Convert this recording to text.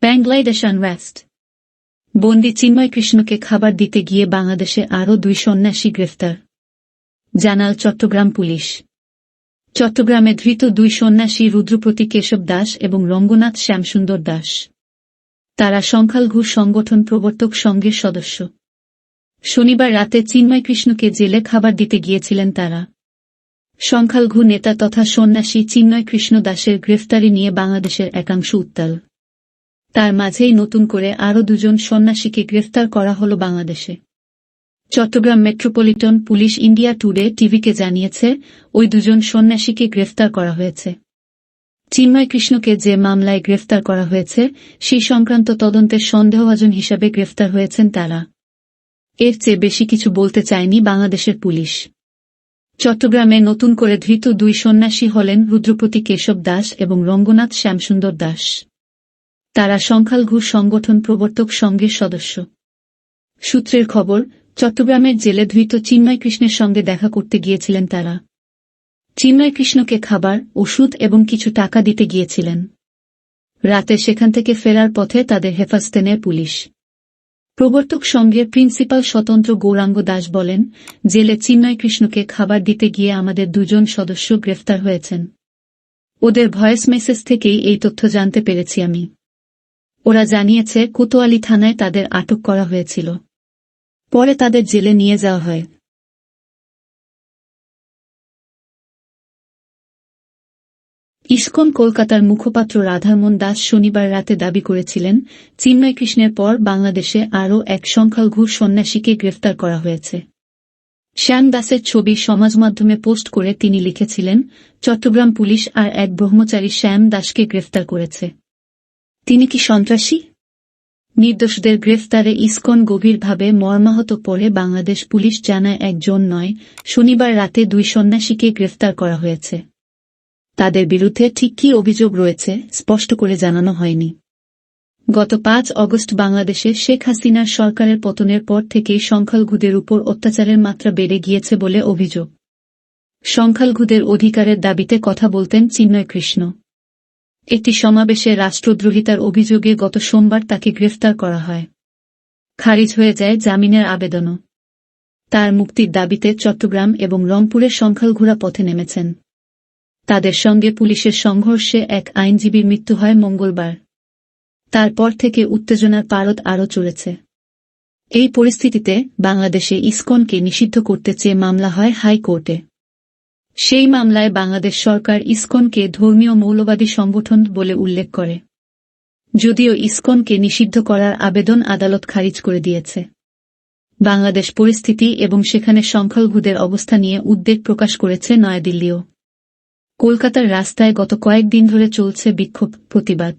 Bangladesh unrest. বন্দী চিন্ময় কৃষ্ণকে খাবার দিতে গিয়ে বাংলাদেশে আরও 2 সন্ন্যাসী গ্রেফতার, জানাল চট্টগ্রাম পুলিশ। চট্টগ্রামে ধৃত 2 সন্ন্যাসী রুদ্রপতি কেশব দাস এবং রঙ্গনাথ শ্যামসুন্দর দাস। তারা সংখ্যালঘু সংগঠন প্রবর্তক সংঘের সদস্য। শনিবার রাতে চিন্ময় কৃষ্ণকে জেলে খাবার দিতে গিয়েছিলেন তারা। সংখ্যালঘু নেতা তথা সন্ন্যাসী চিন্ময় কৃষ্ণ দাসের গ্রেফতারি নিয়ে বাংলাদেশের একাংশ উত্তাল। তার মাঝেই নতুন করে আরও 2 জন সন্ন্যাসীকে গ্রেফতার করা হল বাংলাদেশে। Chittagong metropolitan police India Today টিভিকে জানিয়েছে, ওই 2 জন সন্ন্যাসীকে গ্রেফতার করা হয়েছে। চিন্ময় কৃষ্ণকে যে মামলায় গ্রেফতার করা হয়েছে সেই সংক্রান্ত তদন্তের সন্দেহভাজন হিসাবে গ্রেফতার হয়েছেন তারা। এর চেয়ে বেশি কিছু বলতে চায়নি বাংলাদেশের পুলিশ। চট্টগ্রামে নতুন করে ধৃত 2 সন্ন্যাসী হলেন রুদ্রপতি কেশব দাস এবং রঙ্গনাথ শ্যামসুন্দর দাস। তারা সংখ্যালঘু সংগঠন প্রবর্তক সংঘের সদস্য। সূত্রের খবর, চট্টগ্রামের জেলে ধৃত চিন্ময় কৃষ্ণের সঙ্গে দেখা করতে গিয়েছিলেন তারা। চিন্ময় কৃষ্ণকে খাবার, ওষুধ এবং কিছু টাকা দিতে গিয়েছিলেন। রাতে সেখান থেকে ফেরার পথে তাদের হেফাজতে নেয় পুলিশ। প্রবর্তক সংঘের প্রিন্সিপাল স্বতন্ত্র গৌরাঙ্গ দাস বলেন, জেলে চিন্ময় কৃষ্ণকে খাবার দিতে গিয়ে আমাদের 2 জন সদস্য গ্রেফতার হয়েছেন। ওদের ভয়েস মেসেজ থেকেই এই তথ্য জানতে পেরেছি আমি। ওরা জানিয়েছে কোতোয়ালি থানায় তাদের আটক করা হয়েছিল। পরে তাদের জেলে নিয়ে যাওয়া হয়। ইসকন কলকাতার মুখপাত্র রাধারমণ দাস শনিবার রাতে দাবি করেছিলেন, চিন্ময় কৃষ্ণের পর বাংলাদেশে আরও এক সংখ্যালঘু সন্ন্যাসীকে গ্রেফতার করা হয়েছে। শ্যাম দাসের ছবি সমাজমাধ্যমে পোস্ট করে তিনি লিখেছিলেন, চট্টগ্রাম পুলিশ আর এক ব্রহ্মচারী শ্যাম দাসকে গ্রেফতার করেছে। তিনি কি সন্ত্রাসী? নির্দোষদের গ্রেফতারে ইসকন গভীরভাবে মর্মাহত। পরে বাংলাদেশ পুলিশ জানায়, 1 জন নয়, শনিবার রাতে 2 সন্ন্যাসীকে গ্রেফতার করা হয়েছে। তাদের বিরুদ্ধে ঠিক কী অভিযোগ রয়েছে স্পষ্ট করে জানানো হয়নি। গত 5 অগস্ট বাংলাদেশে শেখ হাসিনার সরকারের পতনের পর থেকেই সংখ্যালঘুদের উপর অত্যাচারের মাত্রা বেড়ে গিয়েছে বলে অভিযোগ। সংখ্যালঘুদের অধিকারের দাবিতে কথা বলতেন চিন্ময় কৃষ্ণ। একটি সমাবেশে রাষ্ট্রদ্রোহিতার অভিযোগে গত সোমবার তাকে গ্রেফতার করা হয়। খারিজ হয়ে যায় জামিনের আবেদনও। তার মুক্তির দাবিতে চট্টগ্রাম এবং রংপুরের সংখ্যালঘুরা পথে নেমেছেন। তাদের সঙ্গে পুলিশের সংঘর্ষে এক আইনজীবীর মৃত্যু হয় মঙ্গলবার। তারপর থেকে উত্তেজনার পারদ আরও চলেছে। এই পরিস্থিতিতে বাংলাদেশে ইসকনকে নিষিদ্ধ করতে চেয়ে মামলা হয় হাইকোর্টে। সেই মামলায় বাংলাদেশ সরকার ইসকনকে ধর্মীয় মৌলবাদী সংগঠন বলে উল্লেখ করে। যদিও ইসকনকে নিষিদ্ধ করার আবেদন আদালত খারিজ করে দিয়েছে। বাংলাদেশ পরিস্থিতি এবং সেখানে সংখ্যালঘুদের অবস্থা নিয়ে উদ্বেগ প্রকাশ করেছে নয়াদিল্লিও। কলকাতার রাস্তায় গত কয়েকদিন ধরে চলছে বিক্ষোভ, প্রতিবাদ।